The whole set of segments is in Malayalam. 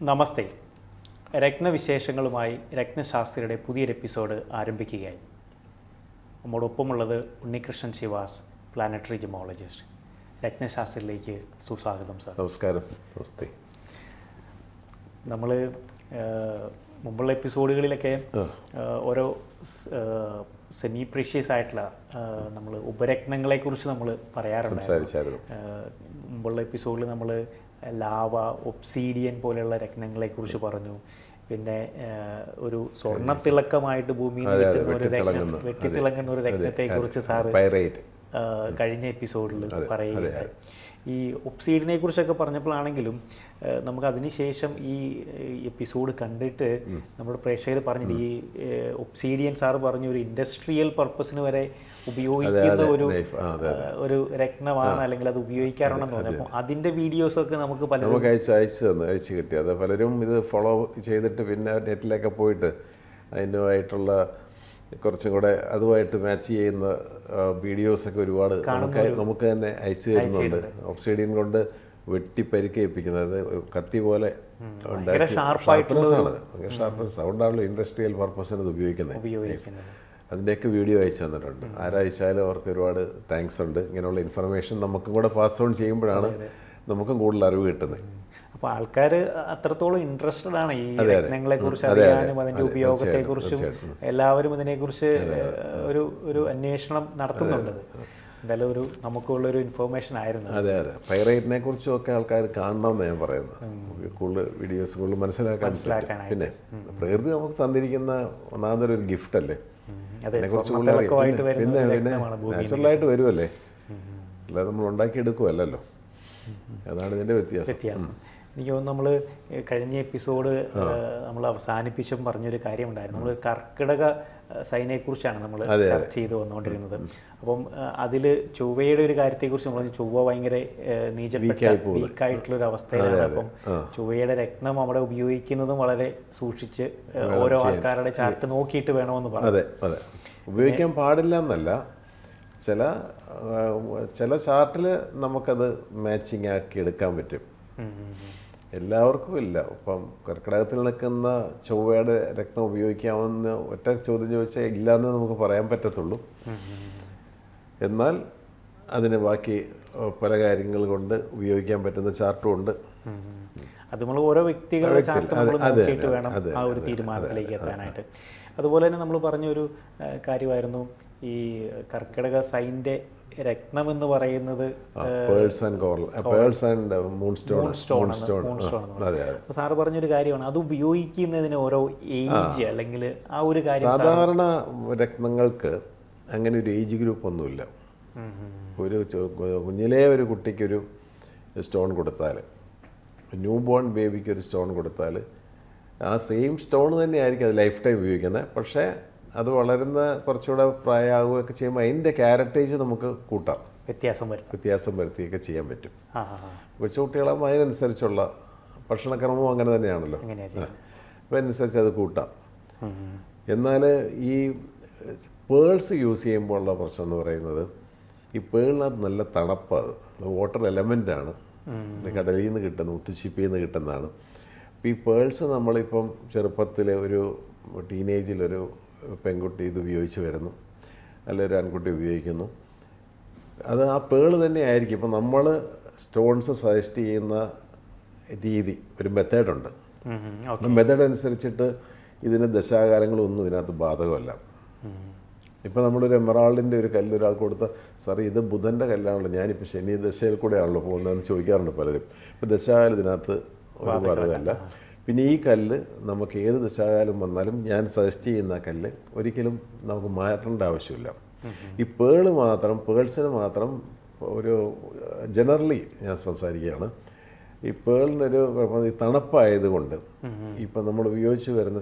നമസ്തേ. രത്നവിശേഷങ്ങളുമായി രത്നശാസ്ത്രിയുടെ പുതിയൊരു എപ്പിസോഡ് ആരംഭിക്കുകയായി. നമ്മോടൊപ്പമുള്ളത് ഉണ്ണികൃഷ്ണൻ ശിവാസ്, പ്ലാനറ്ററി ജിമോളജിസ്റ്റ്. രത്നശാസ്ത്രയിലേക്ക് സുസ്വാഗതം സാർ. നമസ്കാരം. നമസ്തേ. നമ്മൾ മുമ്പുള്ള എപ്പിസോഡുകളിലൊക്കെ ഓരോ സെമി പ്രീഷ്യസ് ആയിട്ടുള്ള നമ്മൾ ഉപരത്നങ്ങളെക്കുറിച്ച് നമ്മൾ പറയാറുണ്ടായിരുന്നു. മുമ്പുള്ള എപ്പിസോഡിൽ നമ്മൾ ലാവ, ഒബ്സീഡിയൻ പോലെയുള്ള രത്നങ്ങളെക്കുറിച്ച് പറഞ്ഞു. പിന്നെ ഒരു സ്വർണ്ണത്തിളക്കമായിട്ട് ഭൂമിയിൽ വെട്ടിത്തിളങ്ങുന്ന ഒരു രത്നത്തെക്കുറിച്ച് സാറ് കഴിഞ്ഞ എപ്പിസോഡിൽ പറയുകയുണ്ടായി. ഈ ഒബ്സീഡിയനെ കുറിച്ചൊക്കെ പറഞ്ഞപ്പോഴാണെങ്കിലും നമുക്ക് അതിനുശേഷം ഈ എപ്പിസോഡ് കണ്ടിട്ട് നമ്മുടെ പ്രേക്ഷകർ പറഞ്ഞിട്ട് ഈ ഒബ്സീഡിയൻ സാറ് പറഞ്ഞു ഒരു ഇൻഡസ്ട്രിയൽ പർപ്പസിന് വരെ ഉപയോഗിക്കുന്ന ഒരു രത്നമാണ്, അല്ലെങ്കിൽ അത് ഉപയോഗിക്കാറുണ്ടെന്ന് പറഞ്ഞു. അപ്പം അതിൻ്റെ വീഡിയോസൊക്കെ നമുക്ക് പലരും അയച്ചു കിട്ടി. അത് പലരും ഇത് ഫോളോ ചെയ്തിട്ട് പിന്നെ നെറ്റിലൊക്കെ പോയിട്ട് അതിനുമായിട്ടുള്ള കുറച്ചും കൂടെ അതുമായിട്ട് മാച്ച് ചെയ്യുന്ന വീഡിയോസൊക്കെ ഒരുപാട് നമുക്ക് തന്നെ അയച്ചു തരുന്നുണ്ട്. ഒബ്സീഡിയൻ കൊണ്ട് വെട്ടി പരിക്കേൽപ്പിക്കുന്നത് കത്തി പോലെ അതുകൊണ്ടാണല്ലോ ഇൻഡസ്ട്രിയൽ പർപ്പസിന് അത് ഉപയോഗിക്കുന്നത്. അതിൻ്റെയൊക്കെ വീഡിയോ അയച്ചു തന്നിട്ടുണ്ട്. ആരയച്ചാലും അവർക്ക് ഒരുപാട് താങ്ക്സ് ഉണ്ട്. ഇങ്ങനെയുള്ള ഇൻഫർമേഷൻ നമുക്കും കൂടെ പാസ് ഓൺ ചെയ്യുമ്പോഴാണ് നമുക്കും കൂടുതൽ അറിവ് കിട്ടുന്നത്. അപ്പോൾ ആൾക്കാർ അത്രത്തോളം ഇൻട്രസ്റ്റഡ് ആണ് ഈ രത്നങ്ങളെക്കുറിച്ച് അറിയാനും അതിൻ്റെ ഉപയോഗത്തെക്കുറിച്ചും. എല്ലാവരും ഇതിനെക്കുറിച്ച് ഒരു അന്വേഷണം നടത്തുന്നുണ്ട്. എന്തായാലും ഒരു നമുക്കുള്ളൊരു ഇൻഫോർമേഷൻ ആയിരുന്നു. അതെ. പൈറേറ്റിനെ കുറിച്ചും ഒക്കെ ആൾക്കാർ കാണണമെന്ന് ഞാൻ പറയുന്നത്. കൂടുതൽ വീഡിയോസ് കൂടുതൽ മനസ്സിലാക്കാൻ. പിന്നെ പ്രകൃതി നമുക്ക് തന്നിരിക്കുന്ന ഒന്നാമതൊരു ഗിഫ്റ്റ് അല്ലേ. അതിനെക്കുറിച്ച് പിന്നെ നാച്ചുറലായിട്ട് വരുമല്ലേ, അല്ലാതെ നമ്മൾ ഉണ്ടാക്കിയെടുക്കുമല്ലോ. അതാണ് ഇതിൻ്റെ വ്യത്യാസം. എനിക്ക് തോന്നുന്നു നമ്മൾ കഴിഞ്ഞ എപ്പിസോഡ് നമ്മൾ അവസാനിപ്പിച്ചും പറഞ്ഞൊരു കാര്യമുണ്ടായിരുന്നു. നമ്മൾ കർക്കിടക സൈനെക്കുറിച്ചാണ് നമ്മൾ ചർച്ച ചെയ്ത് വന്നുകൊണ്ടിരുന്നത്. അപ്പം അതിൽ ചൊവ്വയുടെ ഒരു കാര്യത്തെക്കുറിച്ച് നമ്മൾ ചൊവ്വ ഭയങ്കര വീക്കായിട്ടുള്ളൊരു അവസ്ഥയിലാണ്. അപ്പം ചൊവ്വയുടെ രത്നം അവിടെ ഉപയോഗിക്കുന്നതും വളരെ സൂക്ഷിച്ച് ഓരോ ആൾക്കാരുടെ ചാർട്ട് നോക്കിയിട്ട് വേണമെന്ന് പറഞ്ഞു. അതെ, ഉപയോഗിക്കാൻ പാടില്ല എന്നല്ല, ചില ചാർട്ടിൽ നമുക്കത് മാച്ചിങ് ആക്കി എടുക്കാൻ പറ്റും. എല്ലാവർക്കും ഇല്ല. ഇപ്പം കർക്കിടകത്തിൽ നിൽക്കുന്ന ചൊവ്വയുടെ രത്നം ഉപയോഗിക്കാമെന്ന് ഒറ്റ ചോദ്യം ചോദിച്ചാൽ ഇല്ലയെന്ന് നമുക്ക് പറയാൻ പറ്റത്തുള്ളൂ. എന്നാൽ അതിന് ബാക്കി പല കാര്യങ്ങൾ കൊണ്ട് ഉപയോഗിക്കാൻ പറ്റുന്ന ചാർട്ടും ഉണ്ട്. അത് നമ്മൾ ഓരോ വ്യക്തികളുടെ ചാർട്ട് നോക്കിയിട്ട് വേണം ആ ഒരു തീരുമാനത്തിലേക്ക് എത്താനായിട്ട്. അതുപോലെ തന്നെ നമ്മൾ പറഞ്ഞൊരു കാര്യമായിരുന്നു ഈ കർക്കിടക സൈൻ്റെ രത്നം എന്ന് പറയുന്നത് സാറ് പറഞ്ഞൊരു കാര്യമാണ്. അത് ഉപയോഗിക്കുന്നതിന് ഓരോ ഏജ് അല്ലെങ്കിൽ ആ ഒരു കാര്യം. സാധാരണ രത്നങ്ങൾക്ക് അങ്ങനെ ഒരു ഏജ് ഗ്രൂപ്പ് ഒന്നുമില്ല. ഒരു കുഞ്ഞിലേ ഒരു കുട്ടിക്കൊരു സ്റ്റോൺ കൊടുത്താൽ, ന്യൂ ബോൺ ബേബിക്ക് ഒരു സ്റ്റോൺ കൊടുത്താൽ ആ സെയിം സ്റ്റോൺ തന്നെയായിരിക്കും അത് ലൈഫ് ടൈം ഉപയോഗിക്കുന്നത്. പക്ഷേ അത് വളരുന്ന കുറച്ചുകൂടെ പ്രായമാകുകയൊക്കെ ചെയ്യുമ്പോൾ അതിൻ്റെ ക്യാരക്ടേജ് നമുക്ക് കൂട്ടാം, വ്യത്യാസം വരുത്തിയൊക്കെ ചെയ്യാൻ പറ്റും. കൊച്ചുകുട്ടികളാകുമ്പോൾ അതിനനുസരിച്ചുള്ള ഭക്ഷണക്രമവും അങ്ങനെ തന്നെയാണല്ലോ, അപ്പോൾ അതിനനുസരിച്ച് അത് കൂട്ടാം. എന്നാൽ ഈ പേൾസ് യൂസ് ചെയ്യുമ്പോൾ ഉള്ള പ്രശ്നം എന്ന് പറയുന്നത്, ഈ പേളിനകത്ത് നല്ല തണുപ്പാണ്, വാട്ടർ എലമെൻ്റാണ്, കടലിൽ നിന്ന് കിട്ടുന്ന മുത്തുച്ചിപ്പിയിൽ നിന്ന് കിട്ടുന്നതാണ്. അപ്പോൾ ഈ പേൾസ് നമ്മളിപ്പം ചെറുപ്പത്തിൽ ഒരു ടീനേജിലൊരു പെൺകുട്ടി ഇത് ഉപയോഗിച്ച് വരുന്നു, അല്ലെങ്കിൽ ഒരു ആൺകുട്ടി ഉപയോഗിക്കുന്നു, അത് ആ പേള് തന്നെ ആയിരിക്കും. ഇപ്പം നമ്മൾ സ്റ്റോൺസ് സജസ്റ്റ് ചെയ്യുന്ന രീതി ഒരു മെത്തേഡുണ്ട്. മെത്തേഡ് അനുസരിച്ചിട്ട് ഇതിന് ദശാകാലങ്ങളൊന്നും ഇതിനകത്ത് ബാധകമല്ല. ഇപ്പം നമ്മളൊരു എമറാൾഡിൻ്റെ ഒരു കല്ല് ഒരാൾക്ക് കൊടുത്താൽ, സാർ ഇത് ബുധൻ്റെ കല്ലാണല്ലോ, ഞാനിപ്പോൾ ശനി ദശയിൽ കൂടെയാണല്ലോ പോകുന്നതെന്ന് ചോദിക്കാറുണ്ട് പലരും. ഇപ്പം ദശാകാലം ഇതിനകത്ത് ഒരു ബാധകമല്ല. പിന്നെ ഈ കല്ല് നമുക്ക് ഏത് ദശാകാലം വന്നാലും ഞാൻ സജസ്റ്റ് ചെയ്യുന്ന കല്ല് ഒരിക്കലും നമുക്ക് മാറ്റേണ്ട ആവശ്യമില്ല. ഈ പേൾസിന് മാത്രം ഒരു ജനറലി ഞാൻ സംസാരിക്കുകയാണ്. ഈ പേളിനൊരു ഈ തണുപ്പായതുകൊണ്ട് ഇപ്പം നമ്മൾ ഉപയോഗിച്ച് വരുന്ന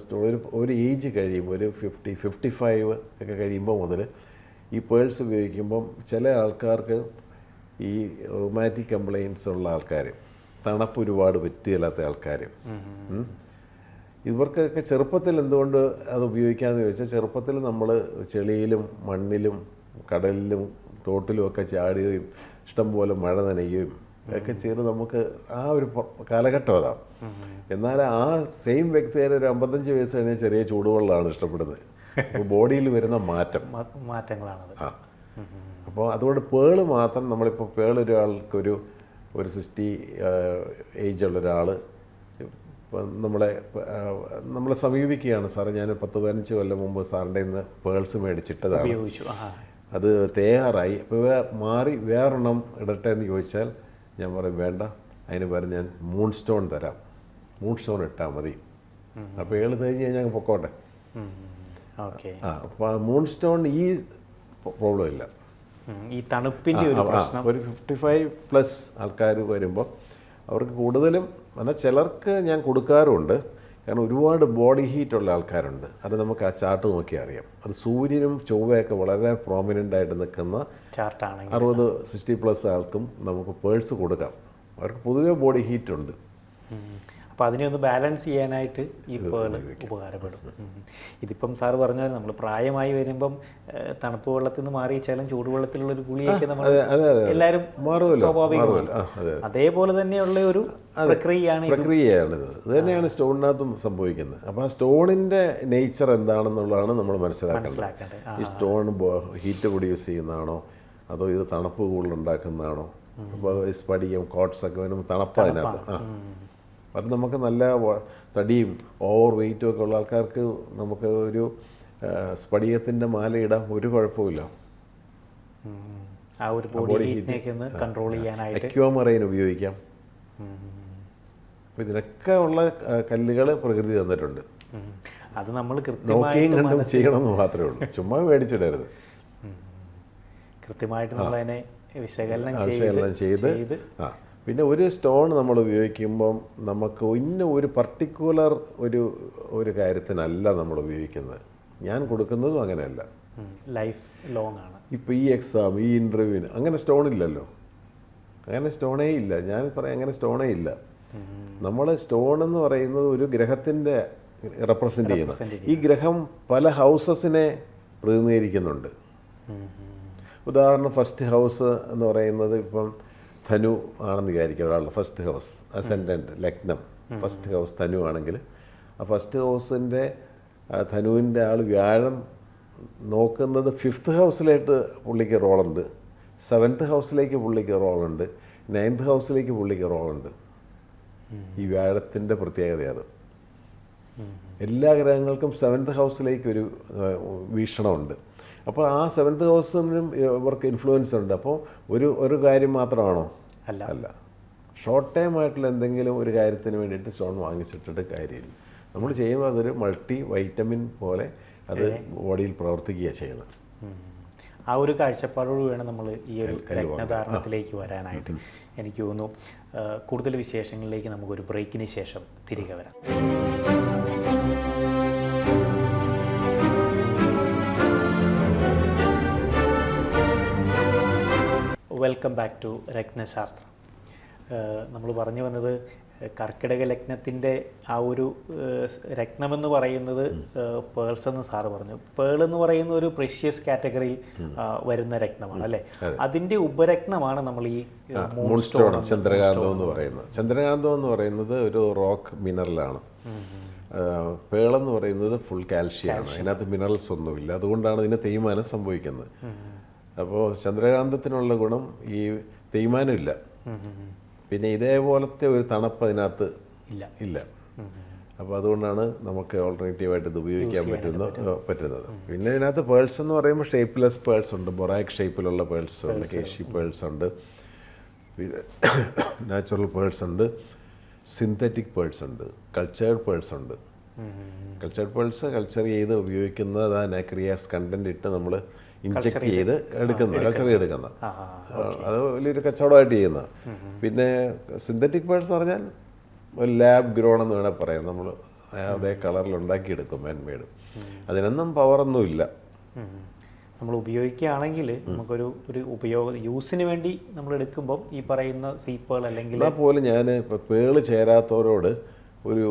ഒരു ഏജ് കഴിയുമ്പോൾ ഒരു 55 ഒക്കെ കഴിയുമ്പോൾ മുതൽ ഈ പേൾസ് ഉപയോഗിക്കുമ്പം ചില ആൾക്കാർക്ക് ഈ റൊമാറ്റിക് കംപ്ലയിൻസ് ഉള്ള ആൾക്കാർ, തണുപ്പ് ഒരുപാട് പറ്റിയില്ലാത്ത ആൾക്കാർ, ഇവർക്കൊക്കെ ചെറുപ്പത്തിൽ എന്തുകൊണ്ട് അത് ഉപയോഗിക്കാമെന്ന് ചോദിച്ചാൽ, ചെറുപ്പത്തിൽ നമ്മൾ ചെളിയിലും മണ്ണിലും കടലിലും തോട്ടിലും ഒക്കെ ചാടുകയും ഇഷ്ടംപോലെ മഴ നനയുകയും ഒക്കെ ചെയ്ത് നമുക്ക് ആ ഒരു കാലഘട്ടം അതാണ്. എന്നാൽ ആ സെയിം വ്യക്തിയുടെ ഒരു 55 വയസ്സ് കഴിഞ്ഞാൽ ചെറിയ ചൂടുവെള്ളമാണ് ഇഷ്ടപ്പെടുന്നത്. അപ്പോൾ ബോഡിയിൽ വരുന്ന മാറ്റങ്ങളാണത്. ആ അപ്പോൾ അതുകൊണ്ട് പേള് മാത്രം നമ്മളിപ്പോൾ പേള് ഒരാൾക്കൊരു 60 ഏജുള്ള ഒരാൾ ഇപ്പം നമ്മളെ സമീപിക്കുകയാണ്, സാറേ ഞാൻ 10-15 കൊല്ലം മുമ്പ് സാറിൻ്റെ ഇന്ന് പേൾസ് മേടിച്ചിട്ടതാണ്, അത് തയ്യാറായി, അപ്പോൾ മാറി വേറെണ്ണം ഇടട്ടെ എന്ന് ചോദിച്ചാൽ ഞാൻ പറയും വേണ്ട, അതിന് പകരം ഞാൻ മൂൺ സ്റ്റോൺ തരാം, മൂൺ സ്റ്റോൺ ഇട്ടാൽ മതി. അപ്പോൾ ഏള് തേഞ്ഞ് കഴിഞ്ഞാൽ പൊക്കോട്ടെ. അപ്പോൾ മൂൺ സ്റ്റോൺ ഈ പ്രോബ്ലം ഇല്ല. ഈ തണുപ്പിൻ്റെ ഒരു പ്രശ്നം ഒരു 55+ ആൾക്കാർ വരുമ്പോൾ അവർക്ക് കൂടുതലും എന്നാൽ ചിലർക്ക് ഞാൻ കൊടുക്കാറുമുണ്ട്. കാരണം ഒരുപാട് ബോഡി ഹീറ്റുള്ള ആൾക്കാരുണ്ട്. അത് നമുക്ക് ആ ചാർട്ട് നോക്കിയാൽ അറിയാം. അത് സൂര്യനും ചൊവ്വയൊക്കെ വളരെ പ്രോമിനൻ്റ് ആയിട്ട് നിൽക്കുന്ന ചാർട്ടാണ്. 60-60+ ആൾക്കും നമുക്ക് പേഴ്സ് കൊടുക്കാം. അവർക്ക് പൊതുവേ ബോഡി ഹീറ്റുണ്ട്. അപ്പോൾ അതിനെ ഒന്ന് ബാലൻസ് ചെയ്യാനായിട്ട് ഈ പേൾ ഉപകാരപ്പെടും. ഇതിപ്പം സാറ് പറഞ്ഞാൽ നമ്മൾ പ്രായമായി വരുമ്പം തണുപ്പ് വെള്ളത്തിൽ നിന്ന് മാറിയിച്ചാലും ചൂടുവെള്ളത്തിലുള്ളൊരു ഗുളിയൊക്കെ നമ്മൾ എല്ലാവരും സ്വാഭാവികമാണ്. അതേപോലെ തന്നെയുള്ള ഒരു പ്രക്രിയയാണിത്. ഇത് തന്നെയാണ് സ്റ്റോണിനകത്തും സംഭവിക്കുന്നത്. അപ്പോൾ ആ സ്റ്റോണിൻ്റെ നേച്ചർ എന്താണെന്നുള്ളതാണ് നമ്മൾ മനസ്സിലാക്കേണ്ടത്. ഈ സ്റ്റോൺ ഹീറ്റ് പ്രൊഡ്യൂസ് ചെയ്യുന്നതാണോ അതോ ഇത് തണുപ്പ് കൂടുതലുണ്ടാക്കുന്നതാണോ? അപ്പോൾ സ്പടിയും കോട്ട്സൊക്കെ വരുമ്പോൾ തണുപ്പ് അതിനകത്ത് അത് നമുക്ക് നല്ല തടിയും ഓവർ വെയിറ്റും ഒക്കെ ഉള്ള ആൾക്കാർക്ക് നമുക്ക് ഒരു സ്പടികത്തിൻ്റെ മാല ഇടാം, ഒരു കുഴപ്പമില്ല. അക്വാമറൈൻ ഉപയോഗിക്കാം. അപ്പോൾ ഇതിനൊക്കെ ഉള്ള കല്ലുകൾ പ്രകൃതി തന്നിട്ടുണ്ട്. അത് നമ്മൾ നോക്കിയും കണ്ടും ചെയ്യണമെന്ന് മാത്രമേ ഉള്ളൂ, ചുമ്മാ മേടിച്ചിടരുത്. കൃത്യമായിട്ട് നമ്മളതിനെ വിശകലനം ചെയ്ത് പിന്നെ ഒരു സ്റ്റോൺ നമ്മൾ ഉപയോഗിക്കുമ്പം നമുക്ക് ഒരു പർട്ടിക്കുലർ ഒരു കാര്യത്തിനല്ല നമ്മൾ ഉപയോഗിക്കുന്നത്. ഞാൻ കൊടുക്കുന്നതും അങ്ങനെയല്ല, ലൈഫ് ലോങ് ആണ്. ഇപ്പോൾ ഈ എക്സാം, ഈ ഇൻ്റർവ്യൂവിന് അങ്ങനെ സ്റ്റോൺ ഇല്ലല്ലോ, അങ്ങനെ സ്റ്റോണേ ഇല്ല. ഞാൻ പറയാം അങ്ങനെ സ്റ്റോണേ ഇല്ല. നമ്മൾ സ്റ്റോൺ എന്ന് പറയുന്നത് ഒരു ഗ്രഹത്തിൻ്റെ റെപ്രസെൻ്റ് ചെയ്യുന്നത്. ഈ ഗ്രഹം പല ഹൗസസിനെ പ്രതിനിധീകരിക്കുന്നുണ്ട്. ഉദാഹരണം ഫസ്റ്റ് ഹൗസ് എന്ന് പറയുന്നത് ഇപ്പം ധനു ആണെന്ന് വിചാരിക്കുക ഒരാളുടെ ഫസ്റ്റ് ഹൗസ്, അസെൻഡൻറ്റ് ലഗ്നം ഫസ്റ്റ് ഹൗസ് ധനു ആണെങ്കിൽ ആ ഫസ്റ്റ് ഹൗസിൻ്റെ ധനുവിൻ്റെ ആൾ വ്യാഴം നോക്കുന്നത് 5th ഹൗസിലേക്ക് പുള്ളിക്ക് റോളുണ്ട്, 7th ഹൗസിലേക്ക് പുള്ളിക്ക് റോളുണ്ട്, 9th ഹൗസിലേക്ക് പുള്ളിക്ക് റോളുണ്ട്. ഈ വ്യാഴത്തിൻ്റെ പ്രത്യേകത അത്. എല്ലാ ഗ്രഹങ്ങൾക്കും 7th ഹൗസിലേക്കൊരു വീക്ഷണമുണ്ട്. അപ്പോൾ ആ 7th ഹൗസിനും ഇവർക്ക് ഇൻഫ്ലുവൻസ് ഉണ്ട്. അപ്പോൾ ഒരു കാര്യം മാത്രമാണോ? അല്ല. ഷോർട്ട് ടൈം ആയിട്ടുള്ള എന്തെങ്കിലും ഒരു കാര്യത്തിന് വേണ്ടിയിട്ട് സ്റ്റോൺ വാങ്ങിച്ചിട്ടിട്ട് കാര്യമില്ല. നമ്മൾ ചെയ്യുമ്പോൾ അതൊരു മൾട്ടി വൈറ്റമിൻ പോലെ അത് ബോഡിയിൽ പ്രവർത്തിക്കുക ചെയ്യുന്നത്. ആ ഒരു കാഴ്ചപ്പാടോട് വേണം നമ്മൾ ഈ ഒരു രത്നധാരണത്തിലേക്ക് വരാനായിട്ട്. എനിക്ക് തോന്നുന്നു കൂടുതൽ വിശേഷങ്ങളിലേക്ക് നമുക്കൊരു ബ്രേക്കിന് ശേഷം തിരികെ വരാം. വെൽക്കം ബാക്ക് ടു രത്നശാസ്ത്രം. നമ്മൾ പറഞ്ഞു വന്നത് കർക്കിടക ലഗ്നത്തിൻ്റെ ആ ഒരു രത്നമെന്ന് പറയുന്നത് പേൾസ് എന്ന് സാറ് പറഞ്ഞു. പേൾ എന്ന് പറയുന്ന ഒരു പ്രഷ്യസ് കാറ്റഗറിയിൽ വരുന്ന രത്നമാണ് അല്ലേ? അതിൻ്റെ ഉപരത്നമാണ് നമ്മൾ ഈ മൂൺ സ്റ്റോൺ, ചന്ദ്രകാന്തം എന്ന് പറയുന്നത്. ചന്ദ്രകാന്തം എന്ന് പറയുന്നത് ഒരു റോക്ക് മിനറലാണ്. പേളെന്ന് പറയുന്നത് ഫുൾ കാൽഷ്യമാണ്, അതിനകത്ത് മിനറൽസ് ഒന്നുമില്ല. അതുകൊണ്ടാണ് ഇതിന് തേയ്മാനം സംഭവിക്കുന്നത്. അപ്പോൾ ചന്ദ്രകാന്തത്തിനുള്ള ഗുണം ഈ തേയ്മാനമില്ല, പിന്നെ ഇതേപോലത്തെ ഒരു തണുപ്പ് അതിനകത്ത് ഇല്ല. അപ്പോൾ അതുകൊണ്ടാണ് നമുക്ക് ഓൾട്ടർനേറ്റീവായിട്ട് ഇത് ഉപയോഗിക്കാൻ പറ്റുന്നത്. പിന്നെ ഇതിനകത്ത് പേൾസ് എന്ന് പറയുമ്പോൾ ഷേപ്പ്ലെസ് പേൾസ് ഉണ്ട്, ബൊറാക്ക് ഷേപ്പിലുള്ള പേൾസ് ഉണ്ട്, കേശി പേൾസ് ഉണ്ട്, നാച്ചുറൽ പേൾസ് ഉണ്ട്, സിന്തറ്റിക് പേൾസ് ഉണ്ട്, കൾച്ചേർഡ് പേൾസ് ഉണ്ട്. കൾച്ചേർഡ് പേൾസ് കൾച്ചർ ചെയ്ത് ഉപയോഗിക്കുന്നത് ആ നാക്രിയാസ് കണ്ടന്റ് ഇട്ട് നമ്മൾ ഇൻജെക്ട് ചെയ്ത് എടുക്കുന്ന കൾച്ചർ എടുക്കുന്ന അത് വലിയൊരു കച്ചവടമായിട്ട് ചെയ്യുന്ന. പിന്നെ സിന്തറ്റിക് പേൾസ് എന്ന് പറഞ്ഞാൽ ഒരു ലാബ് ഗ്രോൺ എന്ന് വേണേൽ പറയാം. നമ്മൾ അതേ കളറിൽ ഉണ്ടാക്കിയെടുക്കും, മാൻമെയ്ഡ്. അതിനൊന്നും പവറൊന്നുമില്ല. നമ്മൾ ഉപയോഗിക്കുകയാണെങ്കിൽ നമുക്കൊരു യൂസിന് വേണ്ടി നമ്മൾ എടുക്കുമ്പം ഈ പറയുന്ന സീപ്പേൾ അല്ലെങ്കിൽ പോലും ഞാൻ ഇപ്പോൾ പേള് ചേരാത്തവരോട് ഒരു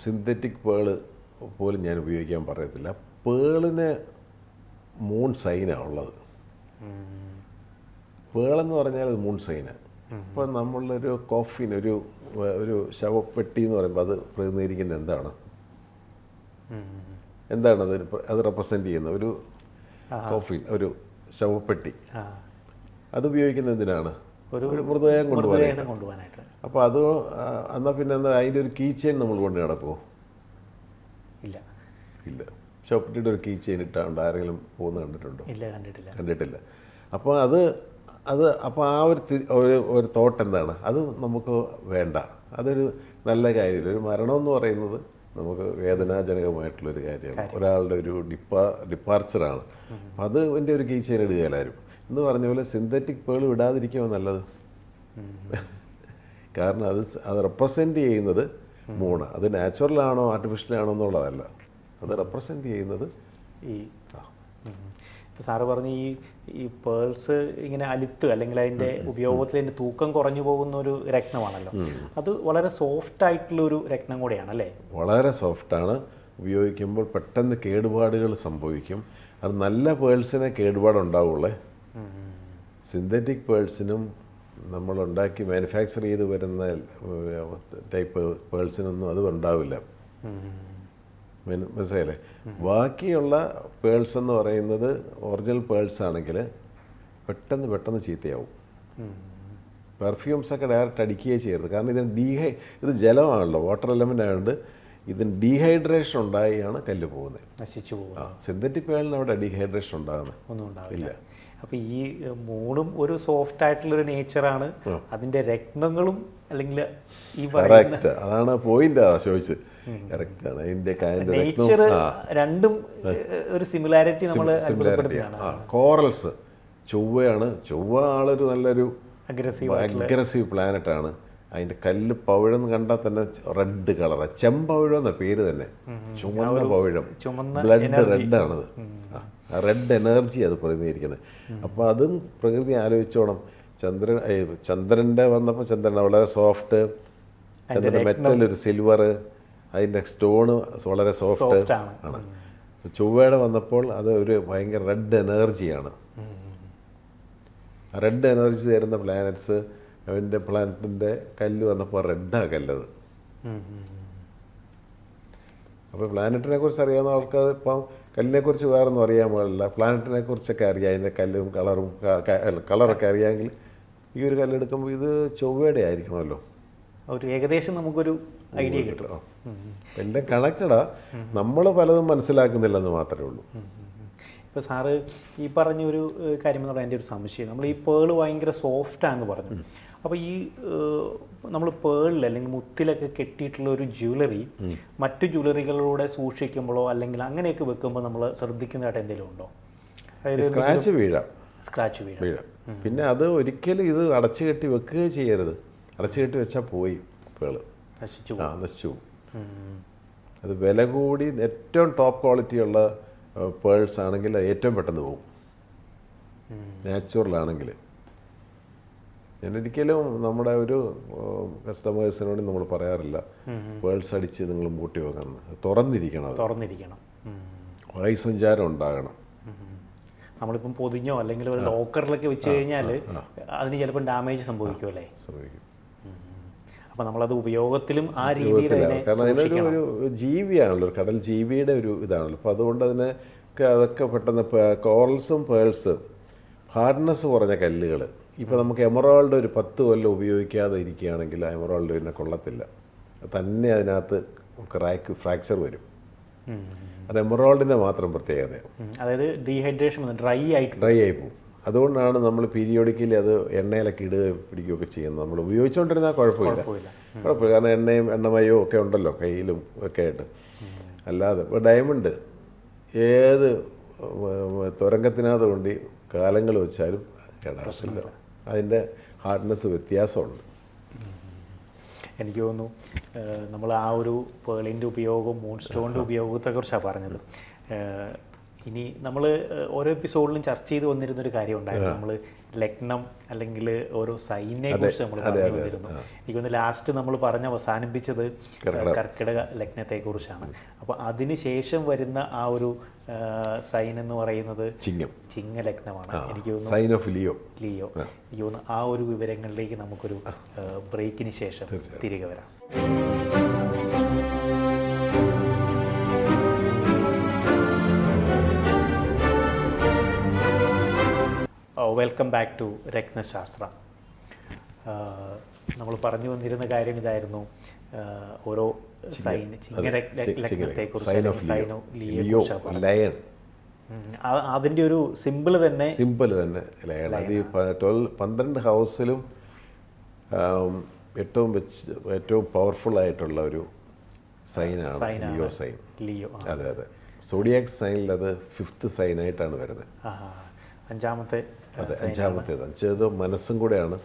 സിന്തറ്റിക് പേള് പോലും ഞാൻ ഉപയോഗിക്കാൻ പറയത്തില്ല. പേളിന് മൂൺ സൈനാണ് ഉള്ളത്. പേളെന്ന് പറഞ്ഞാൽ അത് മൂൺ സൈനാണ്. ഇപ്പോൾ നമ്മളൊരു കോഫിൻ ഒരു ശവപ്പെട്ടി എന്ന് പറയുമ്പോൾ അത് പ്രതിനിധീകരിക്കുന്നത് എന്താണ് അത് റെപ്രസെൻ്റ് ചെയ്യുന്ന ഒരു കോഫിൻ, ഒരു ശവപ്പെട്ടി. അത് ഉപയോഗിക്കുന്നത് എന്തിനാണ്? ഒരു മൃതദേഹം കൊണ്ടുപോകാനായിട്ട്. അപ്പോൾ അത് എന്നാൽ പിന്നെ അതിൻ്റെ ഒരു കീ ചെയിൻ നമ്മൾ കൊണ്ട് നടക്കുമോ? ഇല്ല. ശവപ്പെട്ടിയുടെ ഒരു കീ ചെയിൻ ഇട്ടാണ്ട് ആരെങ്കിലും പോകുന്ന കണ്ടിട്ടുണ്ടോ? കണ്ടിട്ടില്ല. അപ്പോൾ അപ്പോൾ ആ ഒരു തോട്ട് എന്താണ്? അത് നമുക്ക് വേണ്ട. അതൊരു നല്ല കാര്യമില്ല. ഒരു മരണം എന്ന് പറയുന്നത് നമുക്ക് വേദനാജനകമായിട്ടുള്ളൊരു കാര്യമാണ്. ഒരാളുടെ ഒരു ഡിപ്പാർച്ചറാണ്. അപ്പം അത് എൻ്റെ ഒരു കീ ചെയിൻ ഇടുക എല്ലാവരും എന്ന് പറഞ്ഞ പോലെ സിന്തറ്റിക് പേൾ ഇടാതിരിക്കുമോ നല്ലത്? കാരണം അത് റെപ്രസെൻ്റ് ചെയ്യുന്നത് മൂണ്. അത് നാച്ചുറലാണോ ആർട്ടിഫിഷ്യലാണോ എന്നുള്ളതല്ല, അത് റെപ്രസെൻ്റ് ചെയ്യുന്നത് ഇപ്പോൾ സാറ് പറഞ്ഞ ഈ പേൾസ് ഇങ്ങനെ അലുത്ത് അല്ലെങ്കിൽ അതിൻ്റെ ഉപയോഗത്തിൽ അതിൻ്റെ തൂക്കം കുറഞ്ഞു പോകുന്ന ഒരു രത്നമാണല്ലോ. അത് വളരെ സോഫ്റ്റ് ആയിട്ടുള്ളൊരു രത്നം കൂടെയാണല്ലേ? വളരെ സോഫ്റ്റാണ്. ഉപയോഗിക്കുമ്പോൾ പെട്ടെന്ന് കേടുപാടുകൾ സംഭവിക്കും. അത് നല്ല പേൾസിനെ കേടുപാടുണ്ടാവുള്ളേ. സിന്തറ്റിക് പേൾസിനും നമ്മളുണ്ടാക്കി മാനുഫാക്ചർ ചെയ്ത് വരുന്ന ടൈപ്പ് പേൾസിനൊന്നും അത് ഉണ്ടാവില്ല. മനസ്സിലായില്ലേ? ബാക്കിയുള്ള പേൾസ് എന്ന് പറയുന്നത് ഒറിജിനൽ പേൾസ് ആണെങ്കിൽ പെട്ടെന്ന് ചീത്തയാവും. പെർഫ്യൂംസൊക്കെ ഡയറക്റ്റ് അടിക്കുകയേ ചെയ്യരുത്. കാരണം ഇത് ജലമാണല്ലോ, വാട്ടർ എലമെൻ്റ് ആയതുകൊണ്ട് ഇതിന് ഡീഹൈഡ്രേഷൻ ഉണ്ടായാണ് കല്ല് പോകുന്നത്, നശിച്ചു പോകും. സിന്തറ്റിക് പേളിന് അവിടെ ഡീഹൈഡ്രേഷൻ ഉണ്ടാകുന്നത് ഒന്നും ഉണ്ടാവില്ല. അപ്പോൾ ഈ മൂണും ഒരു സോഫ്റ്റ് ആയിട്ടുള്ളൊരു നേച്ചറാണ്. അതിൻ്റെ രത്നങ്ങളും അല്ലെങ്കിൽ ഈ കറക്റ്റ്, അതാണ് പോയിന്റ് ചോദിച്ചത്. കറക്റ്റാണ്. അതിൻ്റെ നേച്ചർ രണ്ടും ഒരു സിമിലാരിറ്റി നമ്മൾ കോറൽസ് ചൊവ്വയാണ്. ചൊവ്വ ആളൊരു നല്ലൊരു അഗ്രസീവ് പ്ലാനറ്റാണ്. അതിൻ്റെ കല്ല് പവിഴം കണ്ടാൽ തന്നെ റെഡ് കളറാണ്. ചെമ്പവിഴം എന്ന പേര് തന്നെ, ചുമന്ന പവിഴം, ബ്ലഡ് റെഡാണത്. റെഡ് എനർജി അത് പ്രതിനിധീകരിക്കുന്നത്. അപ്പോൾ അതും പ്രകൃതി ആലോചിച്ചോണം. ചന്ദ്രൻ്റെ വന്നപ്പോൾ ചന്ദ്രൻ വളരെ സോഫ്റ്റ്, ചന്ദ്രൻ്റെ മെറ്റൽ ഒരു സിൽവർ, അതിൻ്റെ സ്റ്റോണ് വളരെ സോഫ്റ്റ് ആണ്. ചൊവ്വയുടെ വന്നപ്പോൾ അത് ഒരു ഭയങ്കര റെഡ് എനർജിയാണ്. റെഡ് എനർജി തരുന്ന പ്ലാനറ്റ്സ്, അവൻ്റെ പ്ലാനറ്റിൻ്റെ കല്ല് വന്നപ്പോൾ റെഡാണ് കല്ലത്. അപ്പോൾ പ്ലാനറ്റിനെ കുറിച്ച് അറിയാവുന്ന ആൾക്കാർ ഇപ്പം കല്ലിനെക്കുറിച്ച് വേറൊന്നും അറിയാൻ പാടില്ല, പ്ലാനറ്റിനെ കുറിച്ചൊക്കെ അറിയാം. അതിൻ്റെ കല്ലും കളറൊക്കെ അറിയാമെങ്കിൽ ഈ ഒരു കല്ലെടുക്കുമ്പോൾ ഇത് ചൊവ്വയുടെ ആയിരിക്കണമല്ലോ. ഒരു ഏകദേശം നമുക്കൊരു ഐഡിയ കിട്ടും. എല്ലാം കണക്റ്റഡാ, നമ്മൾ പലതും മനസ്സിലാക്കുന്നില്ലെന്ന് മാത്രമേ ഉള്ളൂ. ഇപ്പോൾ സാറ് ഈ പറഞ്ഞൊരു കാര്യം എന്ന് പറഞ്ഞാൽ എൻ്റെ ഒരു സംശയം, നമ്മൾ ഈ പേള് ഭയങ്കര സോഫ്റ്റാണെന്ന് പറഞ്ഞു. അപ്പോൾ ഈ നമ്മൾ പേളിൽ അല്ലെങ്കിൽ മുത്തിലൊക്കെ കെട്ടിയിട്ടുള്ള ഒരു ജ്വല്ലറി മറ്റു ജ്വല്ലറികളിലൂടെ സൂക്ഷിക്കുമ്പോഴോ അല്ലെങ്കിൽ അങ്ങനെയൊക്കെ വെക്കുമ്പോൾ നമ്മൾ ശ്രദ്ധിക്കുന്നതായിട്ട് എന്തെങ്കിലും ഉണ്ടോ? സ്ക്രാച്ച് വീഴാം. പിന്നെ അത് ഒരിക്കലും ഇത് അടച്ചു കെട്ടി വെക്കുകയോ ചെയ്യരുത്. അടച്ചു കെട്ടി വെച്ചാൽ പോയി പേള് നശിച്ചു പോകും. അത് വില കൂടി ഏറ്റവും ടോപ്പ് ക്വാളിറ്റിയുള്ള പേൾസ് ആണെങ്കിൽ ഏറ്റവും പെട്ടെന്ന് പോകും. നാച്ചുറലാണെങ്കിൽ ഞാനൊരിക്കലും നമ്മുടെ ഒരു കസ്റ്റമേഴ്സിനോട് നമ്മൾ പറയാറില്ല പേൾസ് അടിച്ച് നിങ്ങൾ മൂട്ടി വെക്കണം. തുറന്നിരിക്കണം, വായുസഞ്ചാരം ഉണ്ടാകണം. നമ്മളിപ്പം പൊതിഞ്ഞോ അല്ലെങ്കിൽ ഒരു ലോക്കറിലൊക്കെ വെച്ച് കഴിഞ്ഞാൽ അതിന് ചിലപ്പോൾ ഡാമേജ് സംഭവിക്കുമല്ലേ? അപ്പം നമ്മളത് ഉപയോഗത്തിലും ആ രീതിയിൽ കാരണം അതിനൊരു ജീവിയാണല്ലോ, ഒരു കടൽ ജീവിയുടെ ഒരു ഇതാണല്ലോ. അപ്പോൾ അതുകൊണ്ട് അതൊക്കെ പെട്ടെന്ന് കോറൽസും പേൾസും ഹാർഡ്നെസ് കുറഞ്ഞ കല്ലുകൾ. ഇപ്പോൾ നമുക്ക് എമറാൾഡ് ഒരു 10 കൊല്ലം ഉപയോഗിക്കാതെ ഇരിക്കുകയാണെങ്കിൽ ആ എമറാൾഡ് പിന്നെ കൊള്ളത്തില്ല, തന്നെ അതിനകത്ത് ഫ്രാക്ചർ വരും. അത് എമറാൾഡിൻ്റെ മാത്രം പ്രത്യേകതയാണ്. അതായത് ഡീഹൈഡ്രേഷൻ ഡ്രൈ ആയി പോകും. അതുകൊണ്ടാണ് നമ്മൾ പീരിയോഡിക്കലി അത് എണ്ണയിലൊക്കെ പിടിക്കുകയൊക്കെ ചെയ്യുന്നത്. നമ്മൾ ഉപയോഗിച്ചുകൊണ്ടിരുന്നാൽ കുഴപ്പമില്ല. കാരണം എണ്ണമയോ ഒക്കെ ഉണ്ടല്ലോ കയ്യിലും ഒക്കെ ആയിട്ട്. അല്ലാതെ ഇപ്പോൾ ഡയമണ്ട് ഏത് തുരങ്കത്തിനകത്ത് കൊണ്ട് കാലങ്ങൾ വെച്ചാലും കേടാറില്ല. അതിൻ്റെ ഹാർഡ്നെസ് വ്യത്യാസമുണ്ട്. എനിക്ക് തോന്നുന്നു നമ്മൾ ആ ഒരു പേളിൻ്റെ ഉപയോഗവും മൂൺ സ്റ്റോണിൻ്റെ ഉപയോഗത്തെക്കുറിച്ചാണ് പറഞ്ഞത്. ഇനി നമ്മൾ ഓരോ എപ്പിസോഡിലും ചർച്ച ചെയ്ത് വന്നിരുന്നൊരു കാര്യം ഉണ്ടായിരുന്നു. നമ്മൾ ലഗ്നം അല്ലെങ്കിൽ ഓരോ സൈനെ കുറിച്ച് നമ്മൾ പറഞ്ഞു വന്നിരുന്നു. എനിക്ക് തോന്നുന്നു ലാസ്റ്റ് നമ്മൾ അവസാനിപ്പിച്ചത് കർക്കിടക ലഗ്നത്തെ കുറിച്ചാണ്. അപ്പോൾ അതിന് ശേഷം വരുന്ന ആ ഒരു സൈൻ എന്ന് പറയുന്നത് ചിങ്ങ ലഗ്നമാണ്. എനിക്ക് തോന്നുന്നു സൈൻ ഓഫ് ലിയോ. എനിക്ക് തോന്നുന്നു ആ ഒരു വിവരങ്ങളിലേക്ക് നമുക്കൊരു ബ്രേക്കിന് ശേഷം തിരികെ വരാം. വെൽക്കം ബാക്ക് ടു രത്നശാസ്ത്ര. നമ്മൾ പറഞ്ഞു വന്നിരുന്ന കാര്യം ഇതായിരുന്നു, ഓരോ സൈൻ അതിൻ്റെ ഒരു സിമ്പിൾ തന്നെ ലയൺ. അത് 12 ഹൗസിലും ഏറ്റവും പവർഫുൾ ആയിട്ടുള്ള ഒരു സൈനാണ് ലിയോ സൈൻ. അതെ അതെ. സോഡിയാക് സൈനിൽ അത് 5th സൈനായിട്ടാണ് വരുന്നത്. അഞ്ചാമത്തേത്. അഞ്ചത് മനസ്സും കൂടെയാണ്.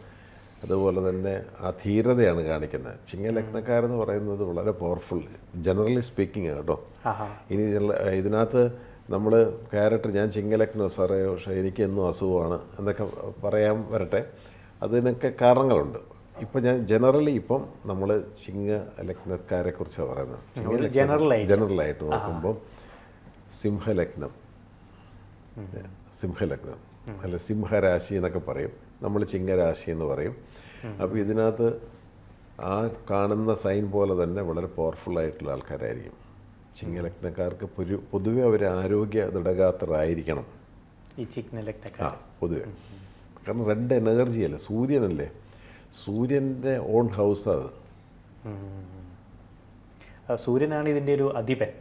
അതുപോലെ തന്നെ ആ ധീരതയാണ് കാണിക്കുന്നത്. ചിങ്ങലഗ്നക്കാരെന്ന് പറയുന്നത് വളരെ പവർഫുൾ, ജനറലി സ്പീക്കിംഗ് കേട്ടോ. ഇനി ഇതിനകത്ത് നമ്മൾ ക്യാരക്ടർ, ഞാൻ ചിങ്ങലഗ്നം സാറേ, പക്ഷേ എനിക്ക് എന്നും അസുഖമാണ് എന്നൊക്കെ പറയാൻ വരട്ടെ, അതിനൊക്കെ കാരണങ്ങളുണ്ട്. ഇപ്പം ഞാൻ ജനറലി ഇപ്പം നമ്മൾ ചിങ്ങ ലഗ്നക്കാരെ കുറിച്ചാണ് പറയുന്നത്. ജനറലായിട്ട് നോക്കുമ്പോൾ സിംഹലഗ്നം അല്ല സിംഹരാശി എന്നൊക്കെ പറയും, നമ്മൾ ചിങ്ങരാശി എന്ന് പറയും. അപ്പോൾ ഇതിനകത്ത് ആ കാണുന്ന സൈൻ പോലെ തന്നെ വളരെ പവർഫുള്ളായിട്ടുള്ള ആൾക്കാരായിരിക്കും ചിങ്ങലഗ്നക്കാർക്ക്. പൊതുവെ അവർ ആരോഗ്യ ദൃഢഗാത്രരായിരിക്കണം ഈ ചിങ്ങലഗ്നക്കാർ പൊതുവെ. കാരണം റെഡ് എനർജി അല്ലേ, സൂര്യനല്ലേ, സൂര്യൻ്റെ ഓൺ ഹൗസ് അത്. സൂര്യനാണ് ഇതിൻ്റെ ഒരു അധിപൻ,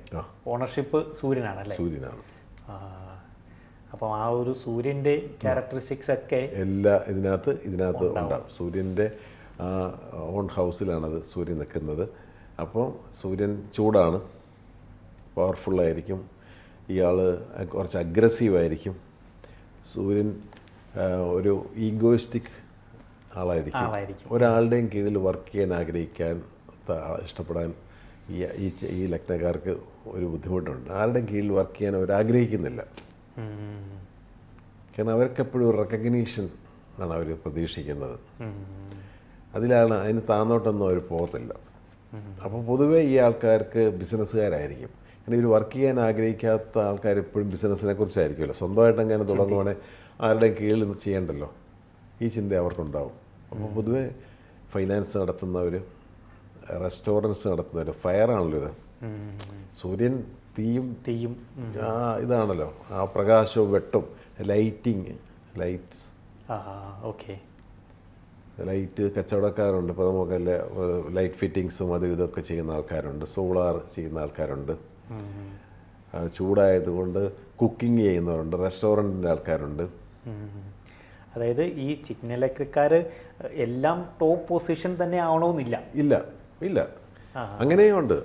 ഓണർഷിപ്പ് സൂര്യനാണല്ലേ? സൂര്യനാണ്. അപ്പോൾ ആ ഒരു സൂര്യൻ്റെ ക്യാരക്ടറിസ്റ്റിക്സ് ഒക്കെ ഇതിനകത്ത് ഉണ്ടാവും. സൂര്യൻ്റെ ഓൺ ഹൗസിലാണത് സൂര്യൻ നിൽക്കുന്നത്. അപ്പോൾ സൂര്യൻ ചൂടാണ്, പവർഫുള്ളായിരിക്കും, ഇയാൾ കുറച്ച് അഗ്രസീവായിരിക്കും. സൂര്യൻ ഒരു ഈഗോയിസ്റ്റിക് ആളായിരിക്കും. ഒരാളുടെയും കീഴിൽ വർക്ക് ചെയ്യാൻ ഇഷ്ടപ്പെടാൻ ഈ ലഗ്നക്കാർക്ക് ഒരു ബുദ്ധിമുട്ടുണ്ട്. ആരുടെയും കീഴിൽ വർക്ക് ചെയ്യാൻ അവർ ആഗ്രഹിക്കുന്നില്ല. കാരണം അവർക്കെപ്പോഴും റെക്കഗ്നീഷൻ ആണ് അവർ പ്രതീക്ഷിക്കുന്നത്. അതിന് താന്നോട്ടൊന്നും അവർ പോകത്തില്ല. അപ്പോൾ പൊതുവേ ഈ ആൾക്കാർക്ക് ബിസിനസ്സുകാരായിരിക്കും. കാരണം ഇവർ വർക്ക് ചെയ്യാൻ ആഗ്രഹിക്കാത്ത ആൾക്കാർ എപ്പോഴും ബിസിനസ്സിനെ കുറിച്ചായിരിക്കുമല്ലോ. സ്വന്തമായിട്ട് എങ്ങനെ തുടങ്ങുവാണെങ്കിൽ ആരുടെയും കീഴിൽ ചെയ്യണ്ടല്ലോ, ഈ ചിന്ത അവർക്കുണ്ടാവും. അപ്പോൾ പൊതുവേ ഫൈനാൻസ് നടത്തുന്നവർ, റെസ്റ്റോറൻറ്റ്സ് നടത്തുന്നവർ, ഫയറാണല്ലോ ഇത്. സൂര്യൻ തീയും ഇതാണല്ലോ, ആ പ്രകാശവും വെട്ടും, ലൈറ്റ്സ്. ലൈറ്റ് കച്ചവടക്കാരുണ്ട്. ഇപ്പോൾ നമുക്കല്ലേ ലൈറ്റ് ഫിറ്റിങ്സും അതും ഇതൊക്കെ ചെയ്യുന്ന ആൾക്കാരുണ്ട്, സോളാർ ചെയ്യുന്ന ആൾക്കാരുണ്ട്, ചൂടായതുകൊണ്ട് കുക്കിംഗ് ചെയ്യുന്നവരുണ്ട്, റെസ്റ്റോറൻറ്റിൻ്റെ ആൾക്കാരുണ്ട്. അതായത് ഈ ചിഗ്നലക്കാർ എല്ലാം ടോപ്പ് പൊസിഷൻ തന്നെ ആവണമെന്നില്ല. ഇല്ല അങ്ങനെയുണ്ട്.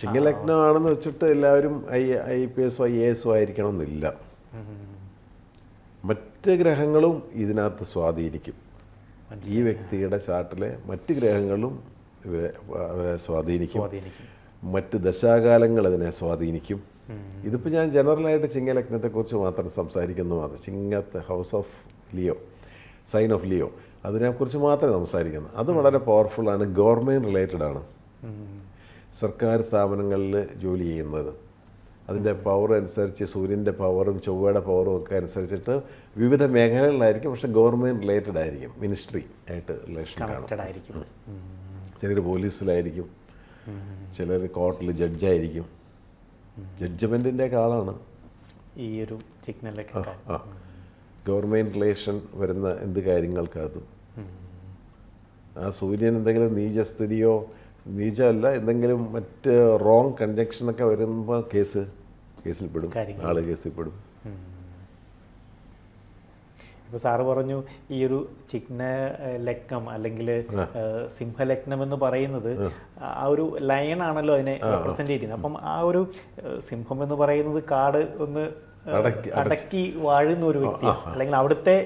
ചിങ്ങലഗ്നമാണെന്ന് വെച്ചിട്ട് എല്ലാവരും IPS IAS ആയിരിക്കണമെന്നില്ല. മറ്റ് ഗ്രഹങ്ങളും ഇതിനകത്ത് സ്വാധീനിക്കും. ഈ വ്യക്തിയുടെ ചാർട്ടിലെ മറ്റ് ഗ്രഹങ്ങളും അവരെ സ്വാധീനിക്കും. മറ്റ് ദശാകാലങ്ങൾ അതിനെ സ്വാധീനിക്കും. ഇതിപ്പോൾ ഞാൻ ജനറലായിട്ട് ചിങ്ങലഗ്നത്തെക്കുറിച്ച് മാത്രം സംസാരിക്കുന്നതാണ്. ചിങ്ങത്തെ house of Leo, sign of Leo, അതിനെക്കുറിച്ച് മാത്രമേ സംസാരിക്കുന്നു. അത് വളരെ പവർഫുള്ളാണ്, ഗവൺമെൻറ് റിലേറ്റഡ് ആണ്. സർക്കാർ സ്ഥാപനങ്ങളിൽ ജോലി ചെയ്യുന്നത്, അതിൻ്റെ പവർ അനുസരിച്ച്, സൂര്യൻ്റെ പവറും ചൊവ്വയുടെ പവറും ഒക്കെ അനുസരിച്ചിട്ട് വിവിധ മേഖലകളിലായിരിക്കും. പക്ഷേ ഗവൺമെൻറ് റിലേറ്റഡ് ആയിരിക്കും, മിനിസ്ട്രി ആയിട്ട് റിലേഷൻ ആയിരിക്കും. ചിലർ പോലീസിലായിരിക്കും, ചിലർ കോർട്ടിൽ ജഡ്ജായിരിക്കും. ജഡ്ജ്മെൻറ്റിൻ്റെ ഒക്കെ ആളാണ് ഈ ഒരു ചിഗ്നലൊക്കെ. ഗവൺമെൻറ് റിലേഷൻ വരുന്ന എന്ത് കാര്യങ്ങൾക്കതും ആ സൂര്യൻ എന്തെങ്കിലും നീചസ്ഥിതിയോ, നീചമല്ല, എന്തെങ്കിലും മറ്റ് റോങ് കൺജക്ഷനൊക്കെ വരുമ്പോൾ കേസിൽ പെടും, ആള് കേസിൽ പെടും. ഇപ്പോൾ സാറ് പറഞ്ഞു ഈ ഒരു ചിഗ്ന ലഗ്നം അല്ലെങ്കിൽ സിംഹലഗ്നം എന്ന് പറയുന്നത് ആ ഒരു ലയൺ ആണല്ലോ അതിനെ റെപ്രസെന്റ് ചെയ്യുന്നത്. അപ്പം ആ ഒരു സിംഹം എന്ന് പറയുന്നത് കാട് ഒന്ന് അടക്കി വാഴുന്ന ഒരു വ്യക്തി, അല്ലെങ്കിൽ അവിടുത്തെ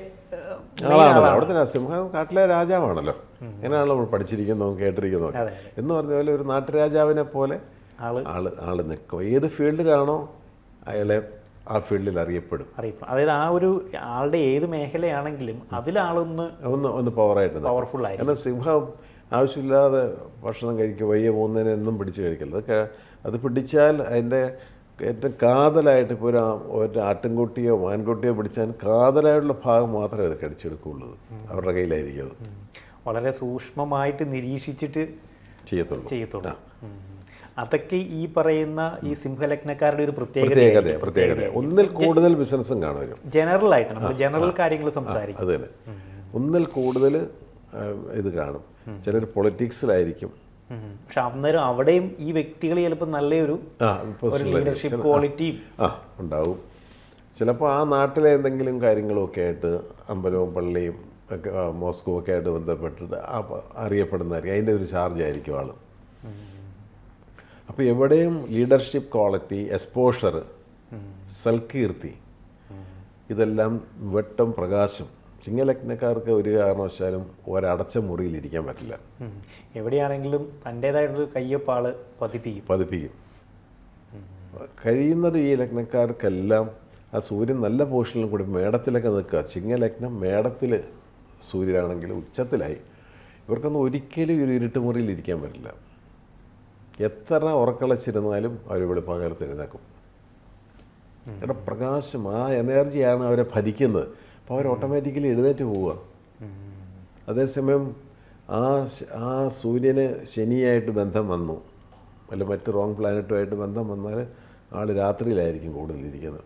സിംഹം കാട്ടിലെ രാജാവാണല്ലോ. അങ്ങനെയാണല്ലോ നമ്മൾ പഠിച്ചിരിക്കുന്നതും കേട്ടിരിക്കുന്നതും. എന്ന് പറഞ്ഞ പോലെ ഒരു നാട്ടുരാജാവിനെ പോലെ ആള് നിൽക്കും. ഏത് ഫീൽഡിലാണോ അയാളെ ആ ഫീൽഡിൽ അറിയപ്പെടും. അതായത് ആ ഒരു ആളുടെ ഏത് മേഖലയാണെങ്കിലും അതിലാളൊന്ന് ഒന്ന് പവറായിട്ട് പവർഫുൾ ആയി. കാരണം സിംഹം ആവശ്യമില്ലാതെ ഭക്ഷണം കഴിക്കുക, വയ്യ പോകുന്നതിനെ എന്നും പിടിച്ച് കഴിക്കില്ല. അത് പിടിച്ചാൽ അതിൻ്റെ ഏറ്റവും കാതലായിട്ട് ഇപ്പോൾ ഒരു ആട്ടിൻകുട്ടിയോ മാൻകുട്ടിയോ പിടിച്ചാൽ കാതലായിട്ടുള്ള ഭാഗം മാത്രമേ അത് കടിച്ചെടുക്കുകയുള്ളൂ. അവരുടെ കയ്യിലായിരിക്കും അത്. വളരെ സൂക്ഷ്മമായിട്ട് നിരീക്ഷിച്ചിട്ട് ചെയ്യത്തുള്ളൂ. അതൊക്കെ ഈ പറയുന്ന ഈ സിംഹലഗ്നക്കാരുടെ ഒരു പ്രത്യേകത. ഒന്നിൽ കൂടുതൽ ബിസിനസ്സും കാണും. ജനറൽ ആയിട്ട് നമ്മൾ ജനറൽ കാര്യങ്ങൾ സംസാരിക്കും. അത് തന്നെ, ഒന്നിൽ കൂടുതൽ ഇത് കാണും. ചിലർ പൊളിറ്റിക്സിലായിരിക്കും. പക്ഷെ അന്നേരം അവിടെയും ഈ വ്യക്തികൾ ചിലപ്പോൾ നല്ലൊരു ലീഡർഷിപ്പ് ക്വാളിറ്റിയും ഉണ്ടാവും. ചിലപ്പോൾ ആ നാട്ടിലെ എന്തെങ്കിലും കാര്യങ്ങളൊക്കെ ആയിട്ട് അമ്പലവും പള്ളിയും ഒക്കെ മോസ്കോ ഒക്കെ ആയിട്ട് ബന്ധപ്പെട്ടിട്ട് അറിയപ്പെടുന്നതായിരിക്കും. അതിൻ്റെ ഒരു ചാർജ് ആയിരിക്കും ആൾ. അപ്പോൾ എവിടെയും ലീഡർഷിപ്പ് ക്വാളിറ്റി, എക്സ്പോഷർ, സൽകീർത്തി, ഇതെല്ലാം വെട്ടം പ്രകാശം. ചിങ്ങലഗ്നക്കാർക്ക് ഒരു കാരണവശാലും ഒരടച്ച മുറിയിലിരിക്കാൻ പറ്റില്ല. എവിടെയാണെങ്കിലും തൻ്റേതായിട്ടുള്ള കയ്യൊപ്പാള് പതിപ്പിക്കും. കഴിയുന്നത് ഈ ലഗ്നക്കാർക്കെല്ലാം ആ സൂര്യൻ നല്ല പൊസിഷനിലും കൂടി മേടത്തിലൊക്കെ നിൽക്കുക. ചിങ്ങലഗ്നം മേടത്തിൽ സൂര്യനാണെങ്കിൽ ഉച്ചത്തിലായി, ഇവർക്കൊന്നും ഒരിക്കലും ഒരു ഇരുട്ടുമുറിയിൽ ഇരിക്കാൻ പറ്റില്ല. എത്ര ഉറക്കളച്ചിരുന്നാലും അവർ വെളുപ്പാകാലത്ത് എഴുന്നേക്കും. ഇവിടെ പ്രകാശം, ആ എനർജിയാണ് അവരെ ഭരിക്കുന്നത്. അപ്പോൾ അവർ ഓട്ടോമാറ്റിക്കലി എഴുന്നേറ്റ് പോവുക. അതേസമയം ആ സൂര്യന് ശനിയായിട്ട് ബന്ധം വന്നു, അല്ല മറ്റ് റോങ് പ്ലാനറ്റുമായിട്ട് ബന്ധം വന്നാൽ ആൾ രാത്രിയിലായിരിക്കും കൂടുതലിരിക്കുന്നത്.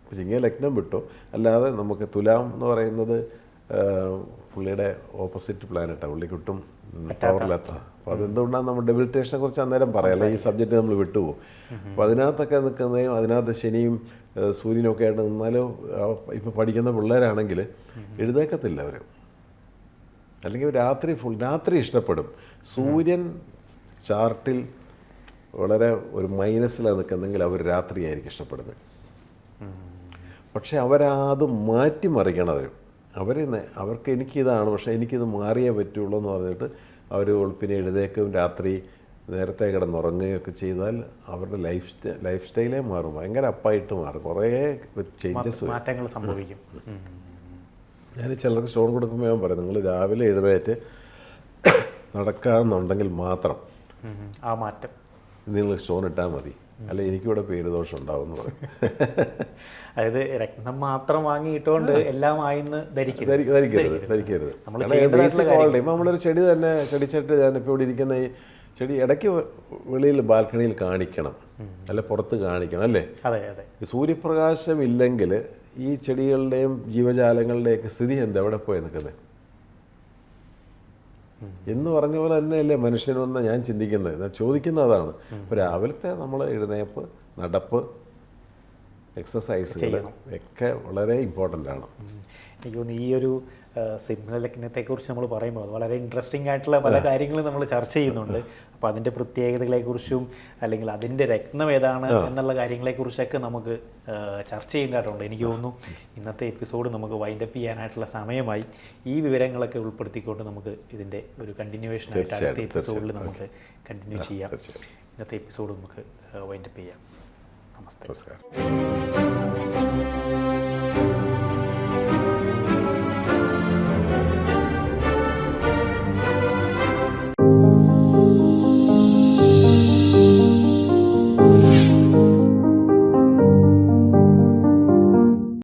അപ്പോൾ ചിങ്ങലഗ്നം വിട്ടോ. അല്ലാതെ നമുക്ക് തുലാം എന്ന് പറയുന്നത് പുള്ളിയുടെ ഓപ്പോസിറ്റ് പ്ലാനറ്റാണ്. പുള്ളിക്കൊട്ടും പവറിലെത്താം. അപ്പോൾ അതെന്തുകൊണ്ടാണ് നമ്മൾ ഡെബിലിറ്റേഷനെ കുറിച്ച് അന്നേരം പറയാം, ഈ സബ്ജക്റ്റ് നമ്മൾ വിട്ടുപോകും. അപ്പോൾ അതിനകത്തൊക്കെ നിൽക്കുന്നതും അതിനകത്ത് ശനിയും സൂര്യനൊക്കെ ആയിട്ട് നിന്നാലും ഇപ്പോൾ പഠിക്കുന്ന പിള്ളേരാണെങ്കിൽ എഴുതേക്കത്തില്ല അവർ. അല്ലെങ്കിൽ രാത്രി ഇഷ്ടപ്പെടും. സൂര്യൻ ചാർട്ടിൽ വളരെ ഒരു മൈനസിലാണ് നിൽക്കുന്നെങ്കിൽ അവർ രാത്രിയായിരിക്കും ഇഷ്ടപ്പെടുന്നത്. പക്ഷെ അവരത് മാറ്റിമറിക്കണം. അവർക്ക് എനിക്കിതാണ്, പക്ഷേ എനിക്കിത് മാറിയേ പറ്റുള്ളൂ എന്ന് പറഞ്ഞിട്ട് അവർ വെളുപ്പിനെ എഴുതേക്കും, രാത്രി നേരത്തെ കിടന്നുറങ്ങുകയൊക്കെ ചെയ്താൽ അവരുടെ ലൈഫ് സ്റ്റൈലേ മാറും. ഭയങ്കര അപ്പായിട്ട് മാറും. കുറേ ചേഞ്ചസ്, മാറ്റങ്ങൾ സംഭവിക്കും. ഞാൻ ചിലർക്ക് സ്റ്റോൺ കൊടുക്കുമ്പോൾ ഞാൻ പറയും, നിങ്ങൾ രാവിലെ എഴുന്നേറ്റ് നടക്കാമെന്നുണ്ടെങ്കിൽ മാത്രം ആ മാറ്റം നിങ്ങൾ സ്റ്റോൺ ഇട്ടാൽ മതി, അല്ല എനിക്കിവിടെ പേരുദോഷം ഉണ്ടാവും എന്ന് പറയും. അതായത് രത്നം മാത്രം വാങ്ങിയിട്ടുകൊണ്ട് എല്ലാം ആയിന്ന് ധരിക്കരുത്. നമ്മളൊരു ചെടി തന്നെ, ചെടിച്ചട്ടി ഞാനിപ്പോൾ ഇവിടെ ഇരിക്കുന്ന ഈ ചെടി ഇടയ്ക്ക് വെളിയിൽ ബാൽക്കണിയിൽ കാണിക്കണം, അല്ല പുറത്ത് കാണിക്കണം, അല്ലേ? അതെ. സൂര്യപ്രകാശം ഇല്ലെങ്കിൽ ഈ ചെടികളുടെയും ജീവജാലങ്ങളുടെയൊക്കെ സ്ഥിതി എന്താ, എവിടെ പോയി നിൽക്കുന്നത് എന്ന് പറഞ്ഞ പോലെ തന്നെയല്ലേ മനുഷ്യനെന്ന് ഞാൻ ചിന്തിക്കുന്നത്, ചോദിക്കുന്നത് അതാണ്. ഇപ്പോൾ രാവിലത്തെ നമ്മൾ എഴുന്നേപ്പ്, നടപ്പ്, എക്സസൈസുകൾ ഒക്കെ വളരെ ഇമ്പോർട്ടൻ്റ് ആണ്. എനിക്ക് തോന്നുന്നു ഈ ഒരു സിംഹലഗ്നത്തെക്കുറിച്ച് നമ്മൾ പറയുമ്പോൾ അത് വളരെ ഇൻട്രസ്റ്റിംഗ് ആയിട്ടുള്ള പല കാര്യങ്ങളും നമ്മൾ ചർച്ച ചെയ്യുന്നുണ്ട്. അപ്പോൾ അതിൻ്റെ പ്രത്യേകതകളെക്കുറിച്ചും അല്ലെങ്കിൽ അതിൻ്റെ രത്നം ഏതാണ് എന്നുള്ള കാര്യങ്ങളെക്കുറിച്ചൊക്കെ നമുക്ക് ചർച്ച ചെയ്യേണ്ടതായിട്ടുണ്ട്. എനിക്ക് തോന്നുന്നു ഇന്നത്തെ എപ്പിസോഡ് നമുക്ക് വൈൻഡപ്പ് ചെയ്യാനായിട്ടുള്ള സമയമായി. ഈ വിവരങ്ങളൊക്കെ ഉൾപ്പെടുത്തിക്കൊണ്ട് നമുക്ക് ഇതിൻ്റെ ഒരു കണ്ടിന്യൂവേഷൻ ആയിട്ട് അടുത്ത എപ്പിസോഡിൽ നമുക്ക് കണ്ടിന്യൂ ചെയ്യാം. ഇന്നത്തെ എപ്പിസോഡ് നമുക്ക് വൈൻഡപ്പ് ചെയ്യാം. നമസ്കാരം.